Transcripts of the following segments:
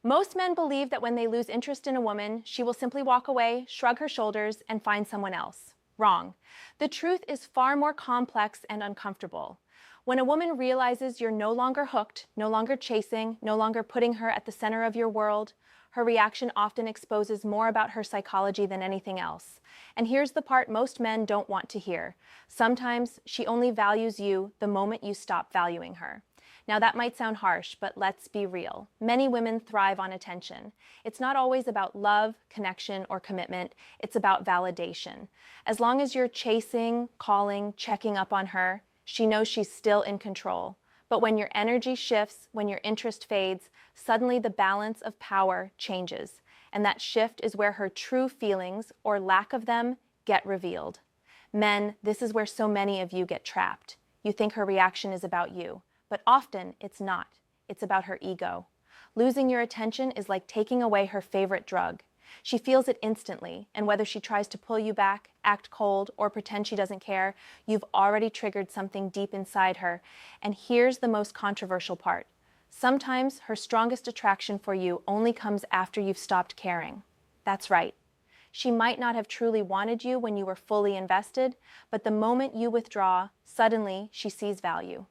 Most men believe that when they lose interest in a woman, she will simply walk away, shrug her shoulders, and find someone else. Wrong. The truth is far more complex and uncomfortable. When a woman realizes you're no longer hooked, no longer chasing, no longer putting her at the center of your world, her reaction often exposes more about her psychology than anything else. And here's the part most men don't want to hear. Sometimes she only values you the moment you stop valuing her. Now that might sound harsh, but let's be real. Many women thrive on attention. It's not always about love, connection, or commitment. It's about validation. As long as you're chasing, calling, checking up on her, she knows she's still in control. But when your energy shifts, when your interest fades, suddenly the balance of power changes. And that shift is where her true feelings, or lack of them, get revealed. Men, this is where so many of you get trapped. You think her reaction is about you. But often it's not. It's about her ego. Losing your attention is like taking away her favorite drug. She feels it instantly, and whether she tries to pull you back, act cold, or pretend she doesn't care, you've already triggered something deep inside her. And here's the most controversial part. Sometimes her strongest attraction for you only comes after you've stopped caring. That's right. She might not have truly wanted you when you were fully invested, but the moment you withdraw, suddenly she sees value.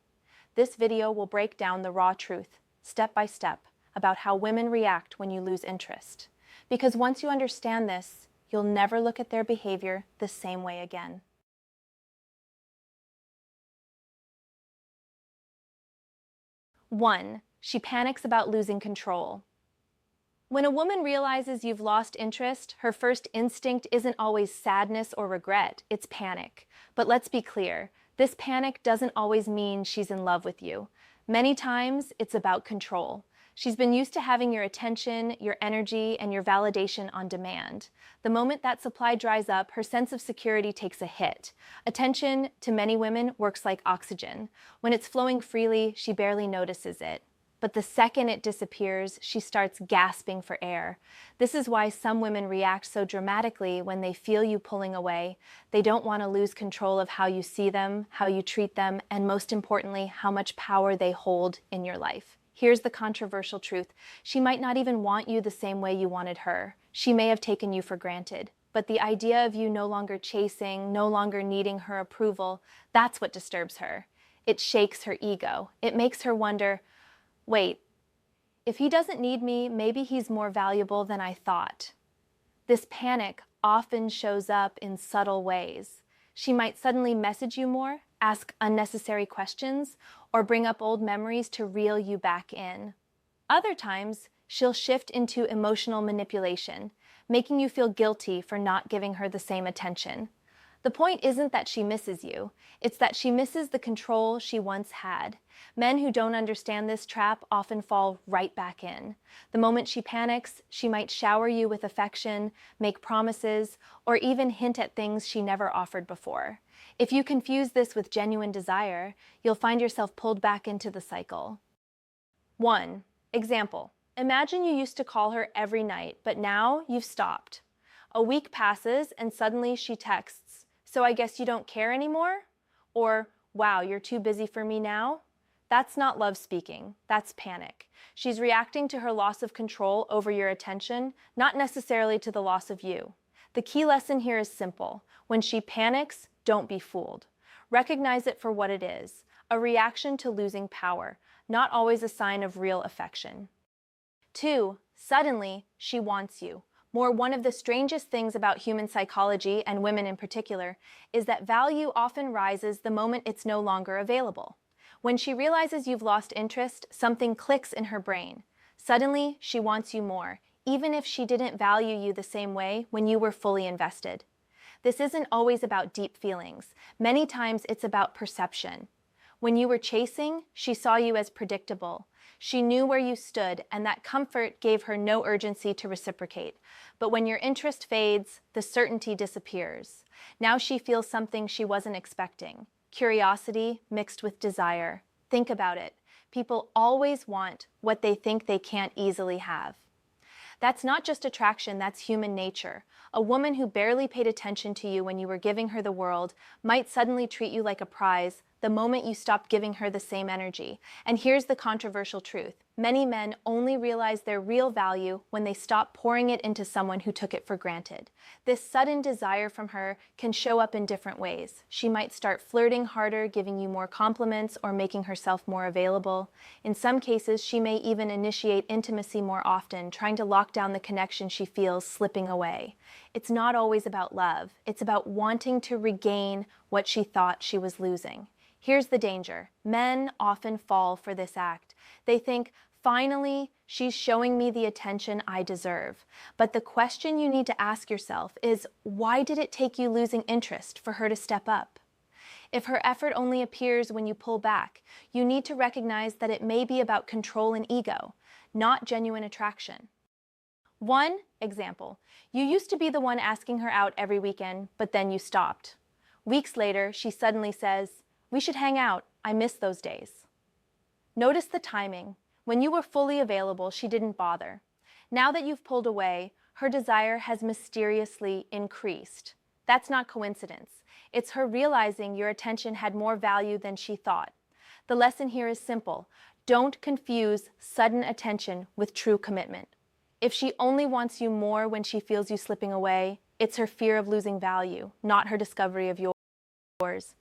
This video will break down the raw truth, step by step, about how women react when you lose interest. Because once you understand this, you'll never look at their behavior the same way again. 1. She panics about losing control. When a woman realizes you've lost interest, her first instinct isn't always sadness or regret, it's panic. But let's be clear. This panic doesn't always mean she's in love with you. Many times, it's about control. She's been used to having your attention, your energy, and your validation on demand. The moment that supply dries up, her sense of security takes a hit. Attention, to many women, works like oxygen. When it's flowing freely, she barely notices it. But the second it disappears, she starts gasping for air. This is why some women react so dramatically when they feel you pulling away. They don't want to lose control of how you see them, how you treat them, and most importantly, how much power they hold in your life. Here's the controversial truth. She might not even want you the same way you wanted her. She may have taken you for granted. But the idea of you no longer chasing, no longer needing her approval, that's what disturbs her. It shakes her ego. It makes her wonder, wait, if he doesn't need me, maybe he's more valuable than I thought. This panic often shows up in subtle ways. She might suddenly message you more, ask unnecessary questions, or bring up old memories to reel you back in. Other times, she'll shift into emotional manipulation, making you feel guilty for not giving her the same attention. The point isn't that she misses you, it's that she misses the control she once had. Men who don't understand this trap often fall right back in. The moment she panics, she might shower you with affection, make promises, or even hint at things she never offered before. If you confuse this with genuine desire, you'll find yourself pulled back into the cycle. 1. Example. Imagine you used to call her every night, but now you've stopped. A week passes and suddenly she texts, "So I guess you don't care anymore?" Or, "Wow, you're too busy for me now?" That's not love speaking, that's panic. She's reacting to her loss of control over your attention, not necessarily to the loss of you. The key lesson here is simple. When she panics, don't be fooled. Recognize it for what it is, a reaction to losing power, not always a sign of real affection. 2. Suddenly, she wants you. One of the strangest things about human psychology, and women in particular, is that value often rises the moment it's no longer available. When she realizes you've lost interest, something clicks in her brain. Suddenly, she wants you more, even if she didn't value you the same way when you were fully invested. This isn't always about deep feelings. Many times it's about perception. When you were chasing, she saw you as predictable. She knew where you stood, and that comfort gave her no urgency to reciprocate. But when your interest fades, the certainty disappears. Now she feels something she wasn't expecting. Curiosity mixed with desire. Think about it. People always want what they think they can't easily have. That's not just attraction, that's human nature. A woman who barely paid attention to you when you were giving her the world might suddenly treat you like a prize the moment you stopped giving her the same energy. And here's the controversial truth. Many men only realize their real value when they stop pouring it into someone who took it for granted. This sudden desire from her can show up in different ways. She might start flirting harder, giving you more compliments, or making herself more available. In some cases, she may even initiate intimacy more often, trying to lock down the connection she feels slipping away. It's not always about love. It's about wanting to regain what she thought she was losing. Here's the danger. Men often fall for this act. They think, finally, she's showing me the attention I deserve. But the question you need to ask yourself is, why did it take you losing interest for her to step up? If her effort only appears when you pull back, you need to recognize that it may be about control and ego, not genuine attraction. One example, you used to be the one asking her out every weekend, but then you stopped. Weeks later, she suddenly says, "We should hang out. I miss those days." Notice the timing. When you were fully available, she didn't bother. Now that you've pulled away, her desire has mysteriously increased. That's not coincidence. It's her realizing your attention had more value than she thought. The lesson here is simple. Don't confuse sudden attention with true commitment. If she only wants you more when she feels you slipping away, it's her fear of losing value, not her discovery of yours.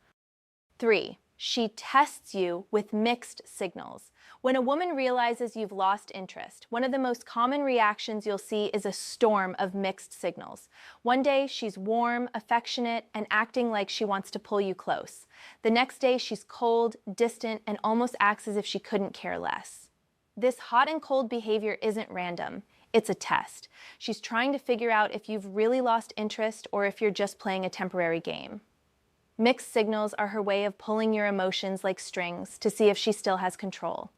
3. She tests you with mixed signals. When a woman realizes you've lost interest, one of the most common reactions you'll see is a storm of mixed signals. One day, she's warm, affectionate, and acting like she wants to pull you close. The next day, she's cold, distant, and almost acts as if she couldn't care less. This hot and cold behavior isn't random. It's a test. She's trying to figure out if you've really lost interest or if you're just playing a temporary game. Mixed signals are her way of pulling your emotions like strings to see if she still has control.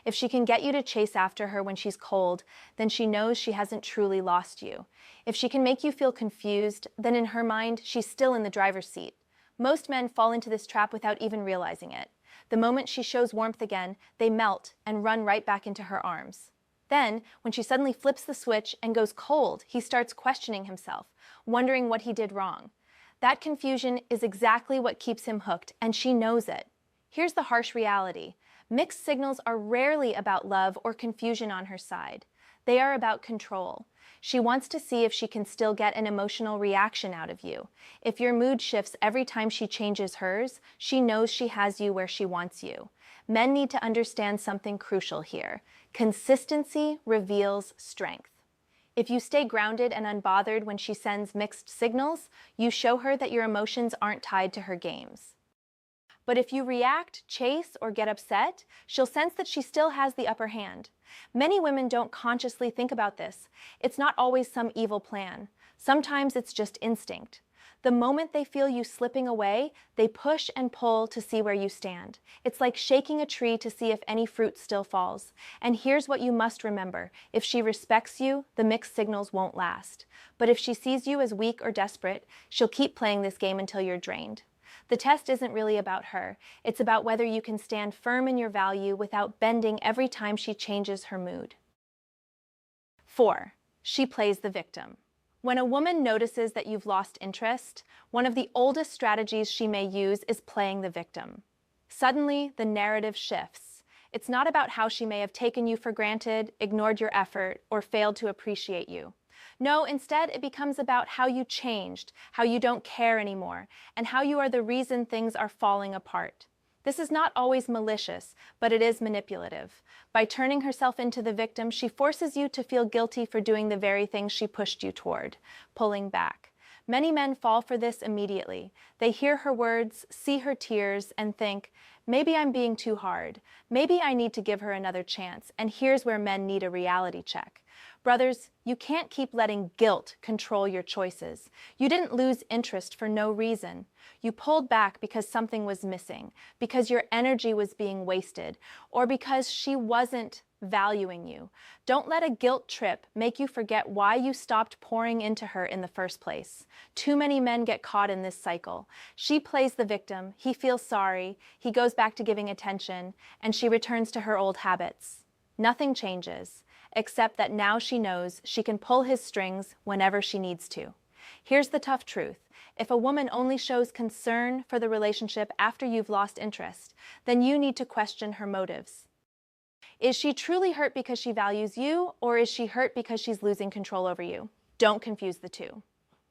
If she can get you to chase after her when she's cold, then she knows she hasn't truly lost you. If she can make you feel confused, then in her mind, she's still in the driver's seat. Most men fall into this trap without even realizing it. The moment she shows warmth again, they melt and run right back into her arms. Then, when she suddenly flips the switch and goes cold, he starts questioning himself, wondering what he did wrong. That confusion is exactly what keeps him hooked, and she knows it. Here's the harsh reality. Mixed signals are rarely about love or confusion on her side. They are about control. She wants to see if she can still get an emotional reaction out of you. If your mood shifts every time she changes hers, she knows she has you where she wants you. Men need to understand something crucial here. Consistency reveals strength. If you stay grounded and unbothered when she sends mixed signals, you show her that your emotions aren't tied to her games. But if you react, chase, or get upset, she'll sense that she still has the upper hand. Many women don't consciously think about this. It's not always some evil plan. Sometimes it's just instinct. The moment they feel you slipping away, they push and pull to see where you stand. It's like shaking a tree to see if any fruit still falls. And here's what you must remember. If she respects you, the mixed signals won't last. But if she sees you as weak or desperate, she'll keep playing this game until you're drained. The test isn't really about her. It's about whether you can stand firm in your value without bending every time she changes her mood. 4. She plays the victim. When a woman notices that you've lost interest, one of the oldest strategies she may use is playing the victim. Suddenly, the narrative shifts. It's not about how she may have taken you for granted, ignored your effort, or failed to appreciate you. No, instead, it becomes about how you changed, how you don't care anymore, and how you are the reason things are falling apart. This is not always malicious, but it is manipulative. By turning herself into the victim, she forces you to feel guilty for doing the very thing she pushed you toward, pulling back. Many men fall for this immediately. They hear her words, see her tears, and think, maybe I'm being too hard. Maybe I need to give her another chance. And here's where men need a reality check. Brothers, you can't keep letting guilt control your choices. You didn't lose interest for no reason. You pulled back because something was missing, because your energy was being wasted, or because she wasn't valuing you. Don't let a guilt trip make you forget why you stopped pouring into her in the first place. Too many men get caught in this cycle. She plays the victim, he feels sorry, he goes back to giving attention, and she returns to her old habits. Nothing changes, except that now she knows she can pull his strings whenever she needs to. Here's the tough truth. If a woman only shows concern for the relationship after you've lost interest, then you need to question her motives. Is she truly hurt because she values you, or is she hurt because she's losing control over you? Don't confuse the two.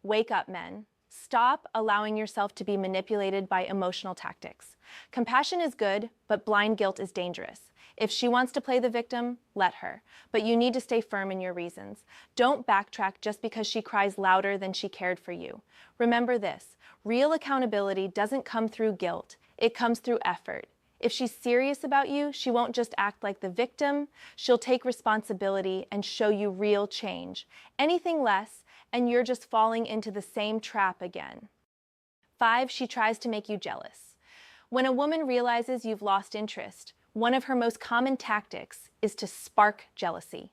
Wake up, men. Stop allowing yourself to be manipulated by emotional tactics. Compassion is good, but blind guilt is dangerous. If she wants to play the victim, let her. But you need to stay firm in your reasons. Don't backtrack just because she cries louder than she cared for you. Remember this: real accountability doesn't come through guilt, it comes through effort. If she's serious about you, she won't just act like the victim, she'll take responsibility and show you real change. Anything less, and you're just falling into the same trap again. 5, she tries to make you jealous. When a woman realizes you've lost interest, one of her most common tactics is to spark jealousy.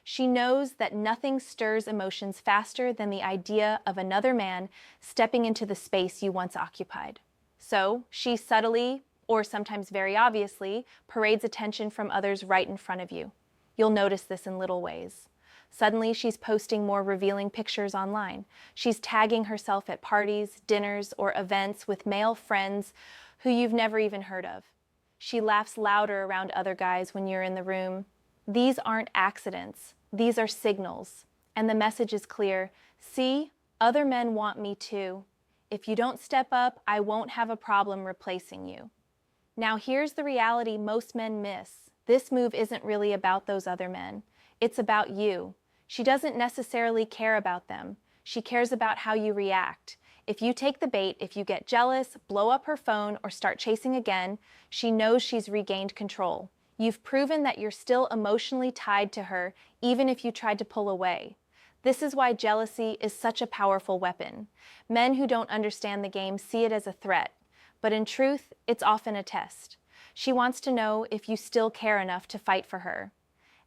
She knows that nothing stirs emotions faster than the idea of another man stepping into the space you once occupied. So she subtly, or sometimes very obviously, parades attention from others right in front of you. You'll notice this in little ways. Suddenly, she's posting more revealing pictures online. She's tagging herself at parties, dinners, or events with male friends who you've never even heard of. She laughs louder around other guys when you're in the room. These aren't accidents. These are signals. And the message is clear. See, other men want me too. If you don't step up, I won't have a problem replacing you. Now here's the reality most men miss. This move isn't really about those other men. It's about you. She doesn't necessarily care about them. She cares about how you react. If you take the bait, if you get jealous, blow up her phone, or start chasing again, she knows she's regained control. You've proven that you're still emotionally tied to her, even if you tried to pull away. This is why jealousy is such a powerful weapon. Men who don't understand the game see it as a threat, but in truth, it's often a test. She wants to know if you still care enough to fight for her.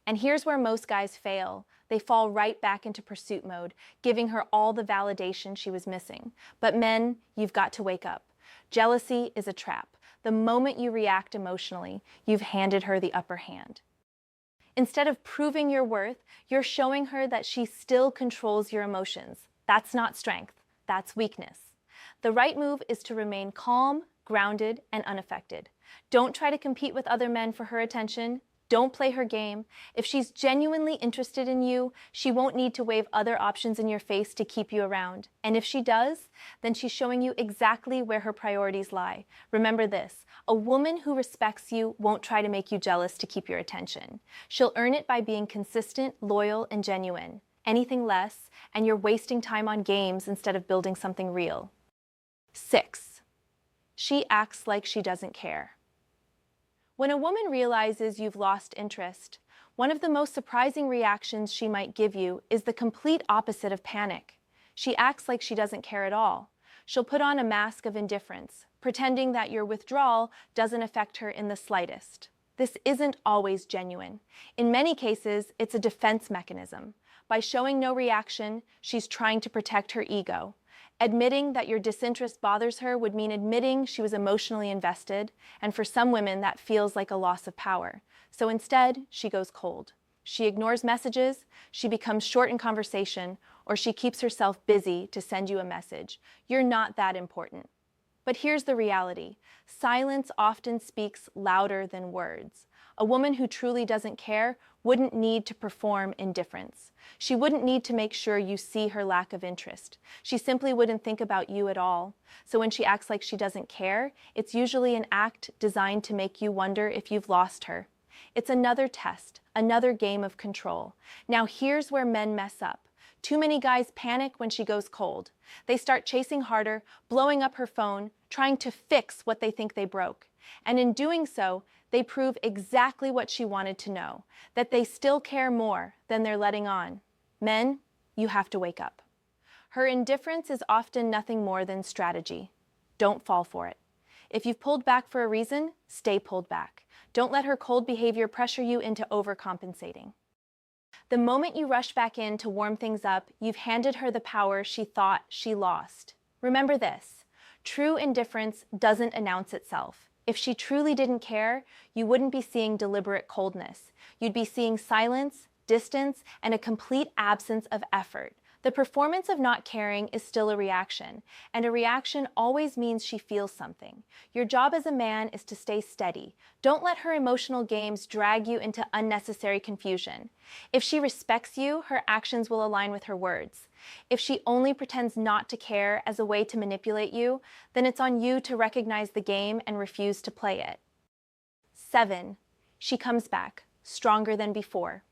And here's where most guys fail. They fall right back into pursuit mode, giving her all the validation she was missing. But men, you've got to wake up. Jealousy is a trap. The moment you react emotionally, you've handed her the upper hand. Instead of proving your worth, you're showing her that she still controls your emotions. That's not strength, that's weakness. The right move is to remain calm, grounded, and unaffected. Don't try to compete with other men for her attention. Don't play her game. If she's genuinely interested in you, she won't need to wave other options in your face to keep you around. And if she does, then she's showing you exactly where her priorities lie. Remember this: a woman who respects you won't try to make you jealous to keep your attention. She'll earn it by being consistent, loyal, and genuine. Anything less, and you're wasting time on games instead of building something real. 6, she acts like she doesn't care. When a woman realizes you've lost interest, one of the most surprising reactions she might give you is the complete opposite of panic. She acts like she doesn't care at all. She'll put on a mask of indifference, pretending that your withdrawal doesn't affect her in the slightest. This isn't always genuine. In many cases, it's a defense mechanism. By showing no reaction, she's trying to protect her ego. Admitting that your disinterest bothers her would mean admitting she was emotionally invested, and for some women that feels like a loss of power. So instead, she goes cold. She ignores messages, she becomes short in conversation, or she keeps herself busy to send you a message. You're not that important. But here's the reality: silence often speaks louder than words. A woman who truly doesn't care wouldn't need to perform indifference. She wouldn't need to make sure you see her lack of interest. She simply wouldn't think about you at all. So when she acts like she doesn't care, it's usually an act designed to make you wonder if you've lost her. It's another test, another game of control. Now here's where men mess up. Too many guys panic when she goes cold. They start chasing harder, blowing up her phone, trying to fix what they think they broke. And in doing so, they prove exactly what she wanted to know, that they still care more than they're letting on. Men, you have to wake up. Her indifference is often nothing more than strategy. Don't fall for it. If you've pulled back for a reason, stay pulled back. Don't let her cold behavior pressure you into overcompensating. The moment you rush back in to warm things up, you've handed her the power she thought she lost. Remember this: true indifference doesn't announce itself. If she truly didn't care, you wouldn't be seeing deliberate coldness. You'd be seeing silence, distance, and a complete absence of effort. The performance of not caring is still a reaction, and a reaction always means she feels something. Your job as a man is to stay steady. Don't let her emotional games drag you into unnecessary confusion. If she respects you, her actions will align with her words. If she only pretends not to care as a way to manipulate you, then it's on you to recognize the game and refuse to play it. 7. She comes back, stronger than before.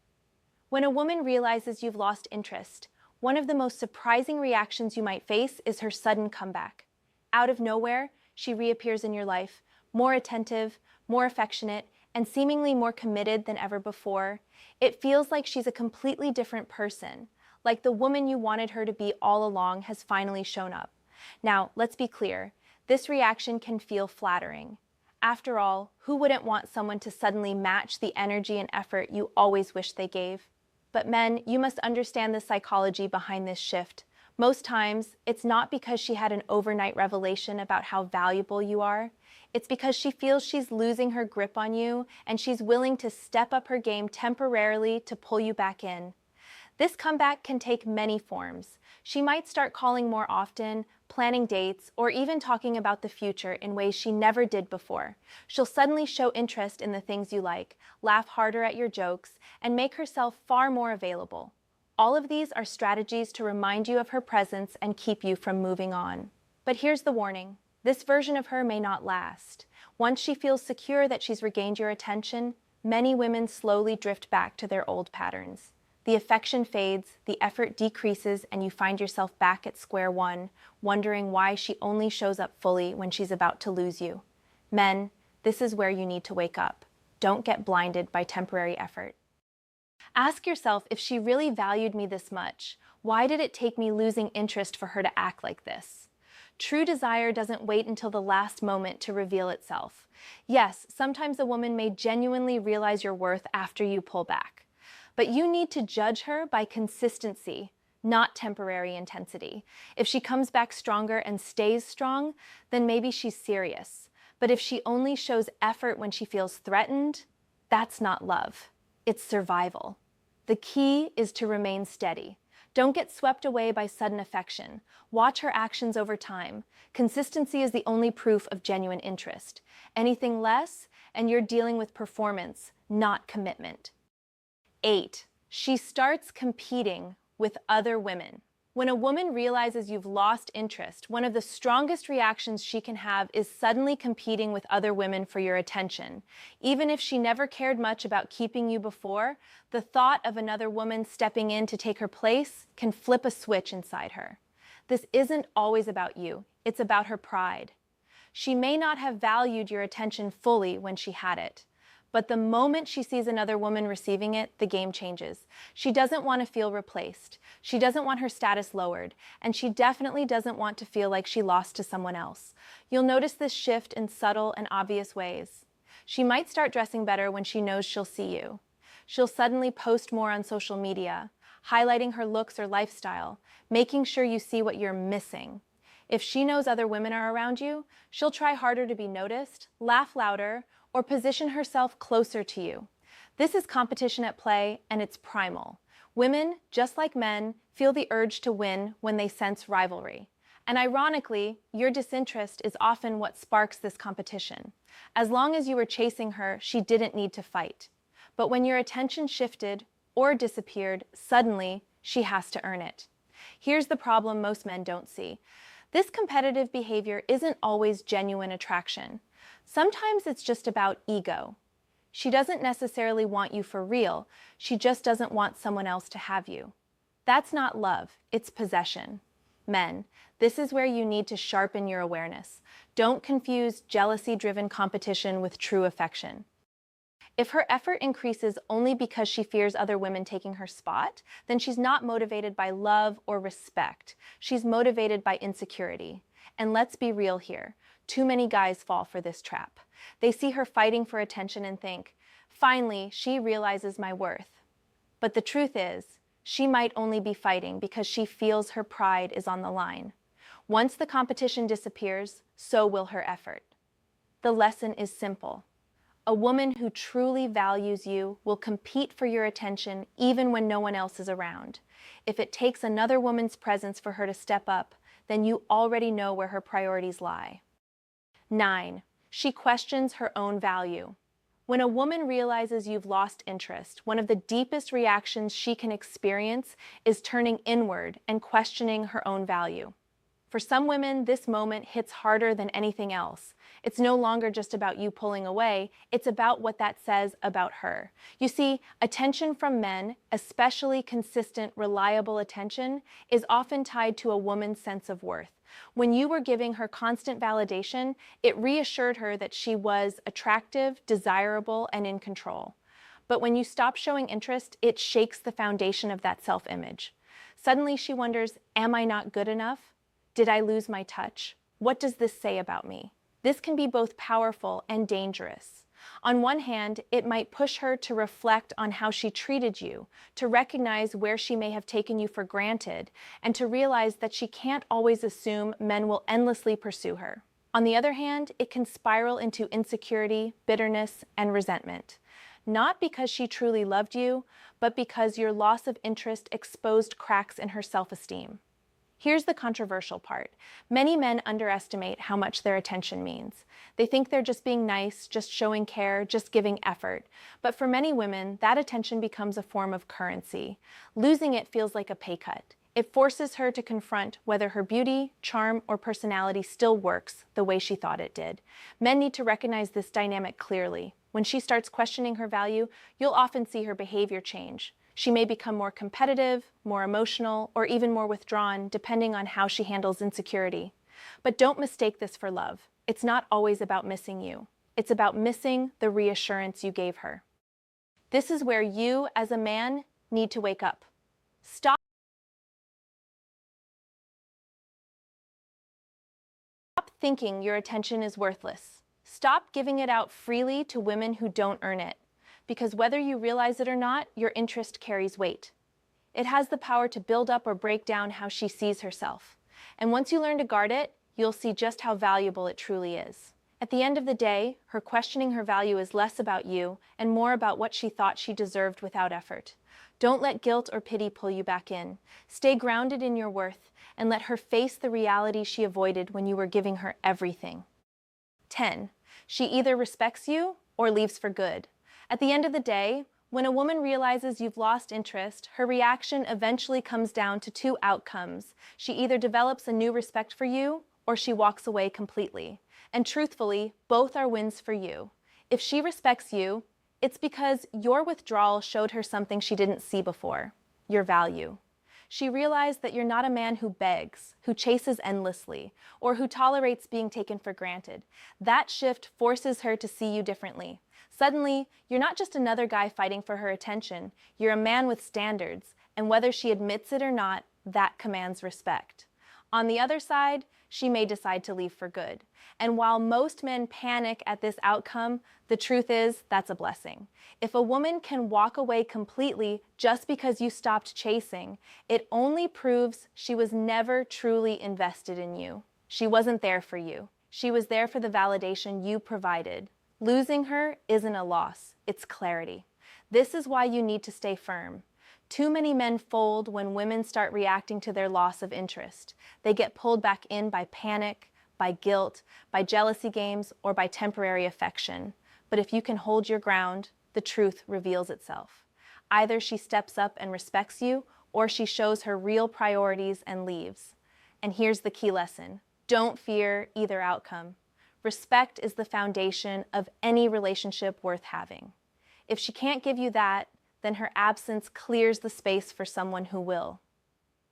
When a woman realizes you've lost interest, one of the most surprising reactions you might face is her sudden comeback. Out of nowhere, she reappears in your life, more attentive, more affectionate, and seemingly more committed than ever before. It feels like she's a completely different person, like the woman you wanted her to be all along has finally shown up. Now, let's be clear, this reaction can feel flattering. After all, who wouldn't want someone to suddenly match the energy and effort you always wished they gave? But men, you must understand the psychology behind this shift. Most times, it's not because she had an overnight revelation about how valuable you are. It's because she feels she's losing her grip on you, and she's willing to step up her game temporarily to pull you back in. This comeback can take many forms. She might start calling more often, planning dates, or even talking about the future in ways she never did before. She'll suddenly show interest in the things you like, laugh harder at your jokes, and make herself far more available. All of these are strategies to remind you of her presence and keep you from moving on. But here's the warning. This version of her may not last. Once she feels secure that she's regained your attention, many women slowly drift back to their old patterns. The affection fades, the effort decreases, and you find yourself back at square one, wondering why she only shows up fully when she's about to lose you. Men, this is where you need to wake up. Don't get blinded by temporary effort. Ask yourself, if she really valued me this much, why did it take me losing interest for her to act like this? True desire doesn't wait until the last moment to reveal itself. Yes, sometimes a woman may genuinely realize your worth after you pull back. But you need to judge her by consistency, not temporary intensity. If she comes back stronger and stays strong, then maybe she's serious. But if she only shows effort when she feels threatened, that's not love. It's survival. The key is to remain steady. Don't get swept away by sudden affection. Watch her actions over time. Consistency is the only proof of genuine interest. Anything less, and you're dealing with performance, not commitment. 8. She starts competing with other women. When a woman realizes you've lost interest, one of the strongest reactions she can have is suddenly competing with other women for your attention. Even if she never cared much about keeping you before, the thought of another woman stepping in to take her place can flip a switch inside her. This isn't always about you, it's about her pride. She may not have valued your attention fully when she had it. But the moment she sees another woman receiving it, the game changes. She doesn't want to feel replaced. She doesn't want her status lowered. And she definitely doesn't want to feel like she lost to someone else. You'll notice this shift in subtle and obvious ways. She might start dressing better when she knows she'll see you. She'll suddenly post more on social media, highlighting her looks or lifestyle, making sure you see what you're missing. If she knows other women are around you, she'll try harder to be noticed, laugh louder, or position herself closer to you. This is competition at play, and it's primal. Women, just like men, feel the urge to win when they sense rivalry. And ironically, your disinterest is often what sparks this competition. As long as you were chasing her, she didn't need to fight. But when your attention shifted or disappeared, suddenly, she has to earn it. Here's the problem most men don't see. This competitive behavior isn't always genuine attraction. Sometimes it's just about ego. She doesn't necessarily want you for real, she just doesn't want someone else to have you. That's not love, it's possession. Men, this is where you need to sharpen your awareness. Don't confuse jealousy-driven competition with true affection. If her effort increases only because she fears other women taking her spot, then she's not motivated by love or respect. She's motivated by insecurity. And let's be real here. Too many guys fall for this trap. They see her fighting for attention and think, finally, she realizes my worth. But the truth is, she might only be fighting because she feels her pride is on the line. Once the competition disappears, so will her effort. The lesson is simple. A woman who truly values you will compete for your attention even when no one else is around. If it takes another woman's presence for her to step up, then you already know where her priorities lie. 9. She questions her own value. When a woman realizes you've lost interest, one of the deepest reactions she can experience is turning inward and questioning her own value. For some women, this moment hits harder than anything else. It's no longer just about you pulling away, it's about what that says about her. You see, attention from men, especially consistent, reliable attention, is often tied to a woman's sense of worth. When you were giving her constant validation, it reassured her that she was attractive, desirable, and in control. But when you stop showing interest, it shakes the foundation of that self-image. Suddenly she wonders, am I not good enough? Did I lose my touch? What does this say about me? This can be both powerful and dangerous. On one hand, it might push her to reflect on how she treated you, to recognize where she may have taken you for granted, and to realize that she can't always assume men will endlessly pursue her. On the other hand, it can spiral into insecurity, bitterness, and resentment. Not because she truly loved you, but because your loss of interest exposed cracks in her self-esteem. Here's the controversial part. Many men underestimate how much their attention means. They think they're just being nice, just showing care, just giving effort. But for many women, that attention becomes a form of currency. Losing it feels like a pay cut. It forces her to confront whether her beauty, charm, or personality still works the way she thought it did. Men need to recognize this dynamic clearly. When she starts questioning her value, you'll often see her behavior change. She may become more competitive, more emotional, or even more withdrawn, depending on how she handles insecurity. But don't mistake this for love. It's not always about missing you. It's about missing the reassurance you gave her. This is where you, as a man, need to wake up. Stop thinking your attention is worthless. Stop giving it out freely to women who don't earn it. Because whether you realize it or not, your interest carries weight. It has the power to build up or break down how she sees herself. And once you learn to guard it, you'll see just how valuable it truly is. At the end of the day, her questioning her value is less about you and more about what she thought she deserved without effort. Don't let guilt or pity pull you back in. Stay grounded in your worth and let her face the reality she avoided when you were giving her everything. 10. She either respects you or leaves for good. At the end of the day, when a woman realizes you've lost interest, her reaction eventually comes down to two outcomes. She either develops a new respect for you, or she walks away completely. And truthfully, both are wins for you. If she respects you, it's because your withdrawal showed her something she didn't see before, your value. She realized that you're not a man who begs, who chases endlessly, or who tolerates being taken for granted. That shift forces her to see you differently. Suddenly, you're not just another guy fighting for her attention, you're a man with standards, and whether she admits it or not, that commands respect. On the other side, she may decide to leave for good. And while most men panic at this outcome, the truth is that's a blessing. If a woman can walk away completely just because you stopped chasing, it only proves she was never truly invested in you. She wasn't there for you. She was there for the validation you provided. Losing her isn't a loss, it's clarity. This is why you need to stay firm. Too many men fold when women start reacting to their loss of interest. They get pulled back in by panic, by guilt, by jealousy games, or by temporary affection. But if you can hold your ground, the truth reveals itself. Either she steps up and respects you, or she shows her real priorities and leaves. And here's the key lesson. Don't fear either outcome. Respect is the foundation of any relationship worth having. If she can't give you that, then her absence clears the space for someone who will.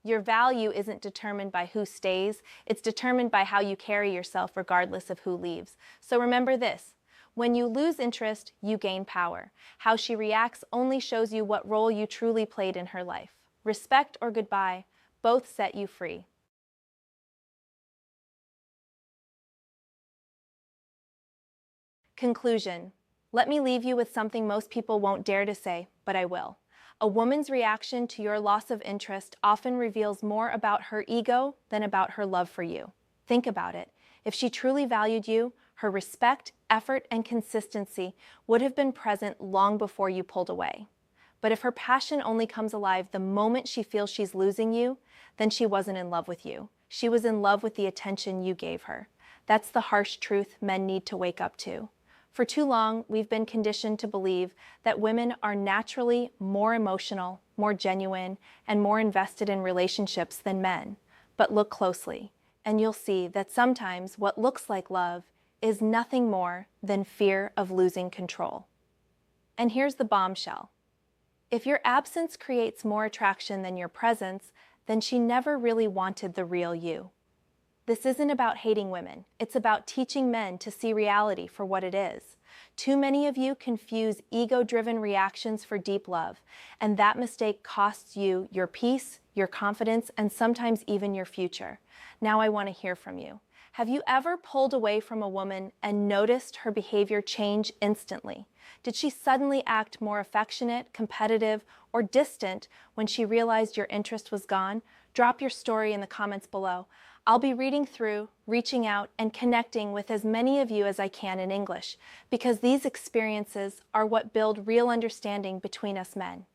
Your value isn't determined by who stays, it's determined by how you carry yourself regardless of who leaves. So remember this, when you lose interest, you gain power. How she reacts only shows you what role you truly played in her life. Respect or goodbye, both set you free. Conclusion. Let me leave you with something most people won't dare to say, but I will. A woman's reaction to your loss of interest often reveals more about her ego than about her love for you. Think about it. If she truly valued you, Her respect, effort, and consistency would have been present long before you pulled away. But if her passion only comes alive the moment she feels she's losing you, then she wasn't in love with you. She was in love with the attention you gave her. That's the harsh truth men need to wake up to. For too long, we've been conditioned to believe that women are naturally more emotional, more genuine, and more invested in relationships than men. But look closely, and you'll see that sometimes what looks like love is nothing more than fear of losing control. And here's the bombshell. If your absence creates more attraction than your presence, then she never really wanted the real you. This isn't about hating women. It's about teaching men to see reality for what it is. Too many of you confuse ego-driven reactions for deep love, and that mistake costs you your peace, your confidence, and sometimes even your future. Now I want to hear from you. Have you ever pulled away from a woman and noticed her behavior change instantly? Did she suddenly act more affectionate, competitive, or distant when she realized your interest was gone? Drop your story in the comments below. I'll be reading through, reaching out, and connecting with as many of you as I can in English, because these experiences are what build real understanding between us men.